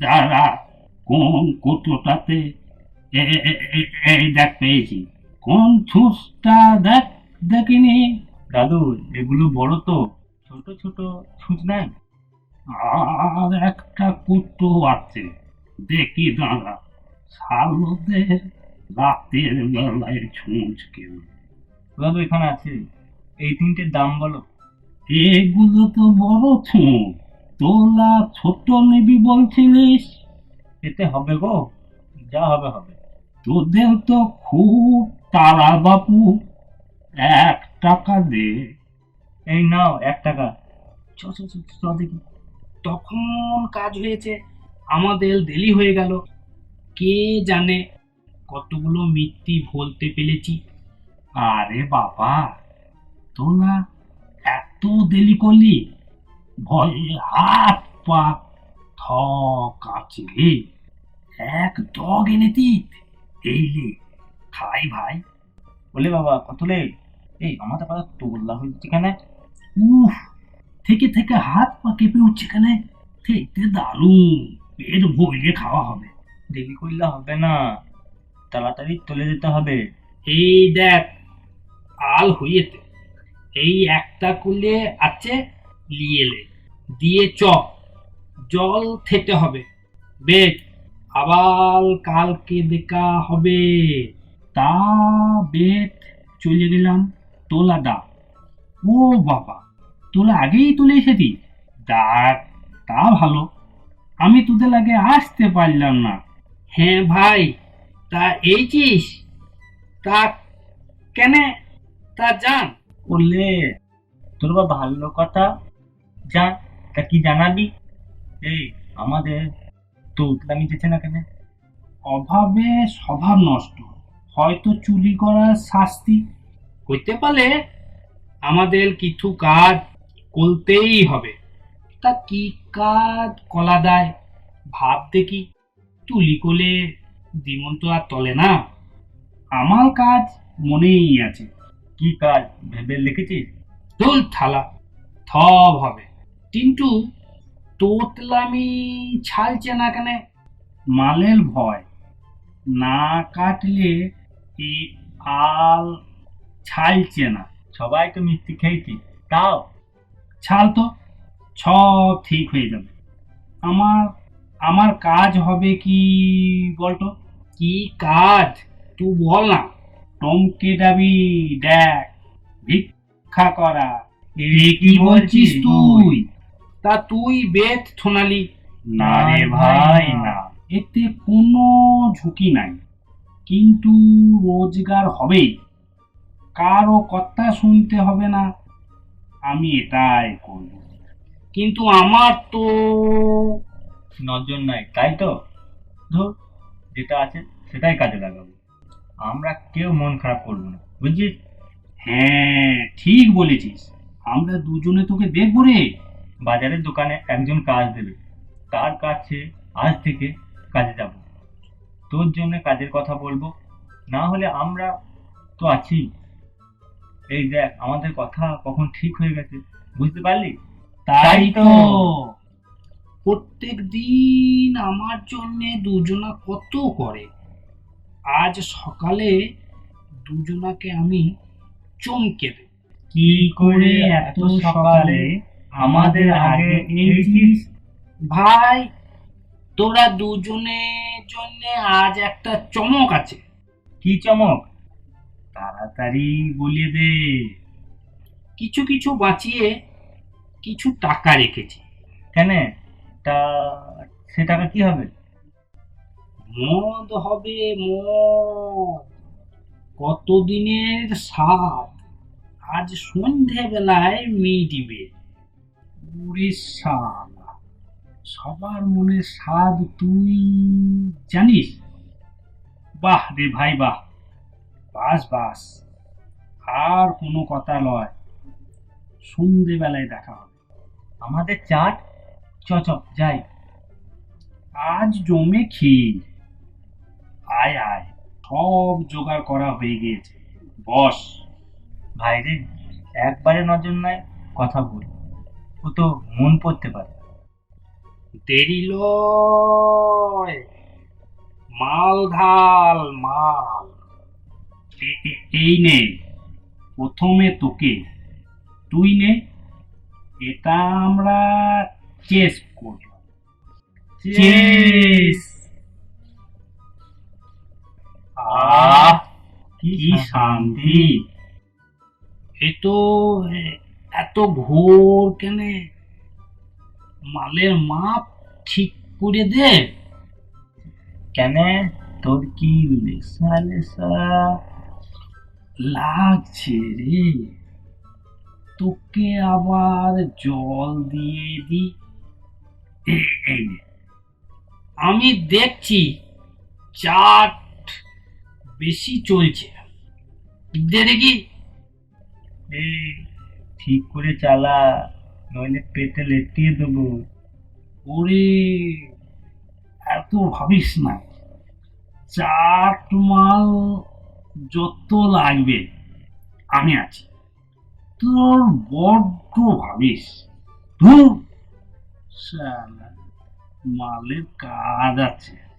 দাঁড়া, কোন কুটোটাতে? এই দেখ, পেয়েছি। কোন ছুঁচটা? দেখ, দেখিনি। দাদু, এগুলো বড় তো, ছোট ছোট ছুঁচ নাই? আর একটা কুটো আছে, দেখি দাঁড়া। শালোদের রাতের বেলায় ছুঁচ কেন? দাদু এখানে আছে, এই তিনটের দাম বলো। এগুলো তো বড় ছুঁচ। তোলা ছোট নিবি বলছিলিস। এতে হবে গো, যা হবে হবে। তোদের তো খুব তারা বাপু। 1 টাকা দে। এই নাও 1 টাকা। চ চ চ চ দেখি। তখন কাজ হয়েছে, আমাদের দেরি হয়ে গেল। কে জানে কতগুলো মিথ্যি বলতে পেরেছি। আরে বাবা, তোরা এত দেরি করলি? ভয়ে হাত পা থ কাঁপছে। এক দগ এনে দিত। এই লে, খাই ভাই। বলে বাবা, কত লে? এই আমাদের পাড়া তোল্লা হয়েছে কেন? উফ, থেকে থেকে হাত পা কেঁপে উঠছে কেন? খেতে দারুণ, পেট ভরিয়ে খাওয়া হবে। দেরি করলে হবে না, তাড়াতাড়ি চলে যেতে হবে। এই দেখ, আল হইয়েতে এই একটা কুলে আছে, লিয়েলে দিয়ে চ। জল খেতে হবে। বেশ, আবার কালকে দেখা হবে। তা বেশ, চলে গেলাম। তোলা দা। ও বাবা, তোলা আগেই তুলে এসেছিস? দেখ, তা ভালো। আমি তোদের আগে আসতে পারলাম না। হ্যাঁ ভাই, তা এইছিস? তা কেন? তা জান। বললে তোর বা ভালো কথা। যা, তা কি জানাবি? এই আমাদের তো উতলামি দিচ্ছে না কেন? অভাবে স্বভাব নষ্ট, হয়তো চুরি করার শাস্তি হইতে পারে। আমাদের কিছু কাজ করতেই হবে। তা কি কাজ কলা দেয়? ভাব দেখি। তুলি কোলে দিমন তো আর তলে না। আমার কাজ মনেই আছে। কি কাজ ভেবে লিখেছিস? তোল থালা, থব হবে। কিন্তু তোতলামি ছালছে না কেন? মালের ভয়। না কাটলে এই আল ছালছে না। সবাই তো মিষ্টি খেয়েছি, তাও ছাল তো, সব ঠিক হয়ে যাবে। আমার আমার কাজ হবে কি বলতো? কি কাজ তুই বল না। টমকে যাবি, দেখ, ভিক্ষা করা। এ কি বলছিস তুই? তা তুই বেত শোনালি। না রে ভাই, না। এতে কোনো ঝুঁকি নাই, কিন্তু রোজগার হবেই। কারো কথা শুনতে হবে না। আমি এটাই করব। কিন্তু আমার তো নজর নাই, তাই তো। ধর, যেটা আছে সেটাই কাজে লাগাবো। আমরা কেউ মন খারাপ করবো না, বুঝছিস? হ্যাঁ, ঠিক বলেছিস। আমরা দুজনে তোকে দেখবো রে। বাজারের দোকানে একজন কাজ দেবে, তার কাছে আজ থেকে কাজে যাব। তোর জন্য কাজের কথা বলবো, না হলে আমরা তো আছি। এই দেখ, আমাদের কথা কখন ঠিক হয়ে গেছে, বুঝতে পারলি? তাই তো। প্রত্যেক দিন আমার জন্য দুজনা কত করে। আজ সকালে দুজনাকে আমি চমকে দেব। কি করে এত সকালে আমাদের আগে এসেছিস? ভাই, তোরা দুজনের জন্য আজ একটা চমক আছে। কি চমক? তাড়াতাড়ি বলিয়ে দে। কিছু কিছু বাঁচিয়ে কিছু টাকা রেখেছি। কেন? তা সে টাকা কি হবে? মদ হবে, মদ। কতদিনের স্বাদ আজ সন্ধেবেলায় মিটিবে। ওরে শালা, সবার মনে স্বাদ তুই জানিস। বাহ রে ভাই, বাহ। বাস বাস, আর কোনো কথা লয়। সন্ধেবেলায় দেখা হবে। আমাদের চাট। চ চ যাই। আজ জমে ক্ষীর। আয় আয়, সব জোগাড় করা হয়ে গিয়েছে। বস। ভাইরে, একবারে নজর নাই, কথা বল। ও তো মন পড়তে পারে। দেরি লয়, মাল ঢাল মাল। এই নে, প্রথমে তোকে, তুই নে। এটা আমরা চেস করলাম। চেস। আহ, কি শান্তি! এ তো এত ভোর কেনে? মালের মাপ ঠিক করে দে। কেন, তোর কি লেসা লেসা লাগছে রে? তোকে আবার জল দিয়ে দি। এই নে। আমি দেখছি চাট বেশি চলছে, দে দেখি। এই, ঠিক করে চালা, নইলে পেটে লেটিয়ে দেবো। ওরে, এত ভাবিস না। চাট মাল যত লাগবে আমি আছি। তোর বড্ড ভাবিস। ধুর, শালা, মালের কাজ আছে।